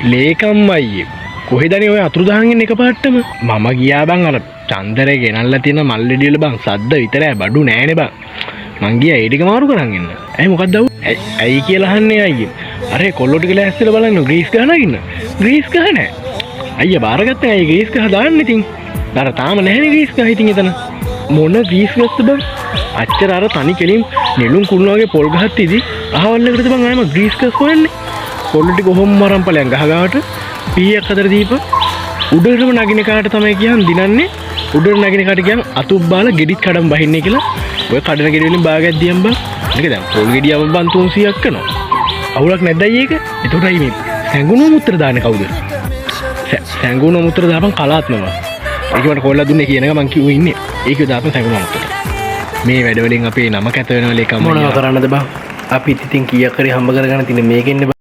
ලේකම් අයියේ කොහෙදනේ ඔය අතුරුදහන් ඉන්න එකපාරටම මම ගියා බං අර චන්දරේ ගෙනල්ලා තියෙන මල්ලෙඩි වල බං සද්ද විතරයි බඩු නෑනේ බං මං ගියා ඒ ටික මාරු කරන් එන්න ඇයි මොකක්ද ඇයි කියලා අහන්නේ අයියේ අර කොල්ලෝ ටික ලෑස්තිලා බලන්න ග්‍රීස් ගහන ඉන්න ග්‍රීස් ගහ නෑ අයියා බාරගත්තා අයියේ ග්‍රීස් ගහ දාන්න ඉතින් අර තාම නැහැනේ ග්‍රීස් ගහ ඉතින් එතන මොන ග්‍රීස් ගහද බං අච්චර අර තනි කෙලින් නෙළුම් කුණු වගේ පොල් ගහක් තියදී අහවල් එකටද බං ආයෙම ග්‍රීස් ගහ හොයන්නේ කොල්ලෝ ටික කොහොම මරන් ඵලයන් ගහ ගාවට පීයක් අතර දීපන් උඩරම නගින කාට තමයි කියන් දිනන්නේ උඩර නගින කාට කියන් අතුබ් බාලා ගෙඩිත් කඩම් බහින්නේ කියලා ඔය කඩන ගෙඩි වලින් බාගයක් දියම් බං මේක දැන් පොල් ගෙඩියම බං 300ක් කරනවා අවුලක් නැද්දයි ඒක එතකොටයි මේ සැඟුණු මුත්‍ර දාන්නේ කවුද සැඟුණු මුත්‍ර දාපන් කලාත්මව ඒක මට කොල්ලා දුන්නේ කියන එක මං කිව්වේ ඉන්නේ ඒක දාපන් සැඟුණු මුත්‍ර මේ වැඩ වලින් අපේ නම කැත වෙනවල එකම මොනව කරන්නද බං අපි ඉතින් කීයක් හරි හම්බ කරගන්න තියෙන මේකෙන්නේ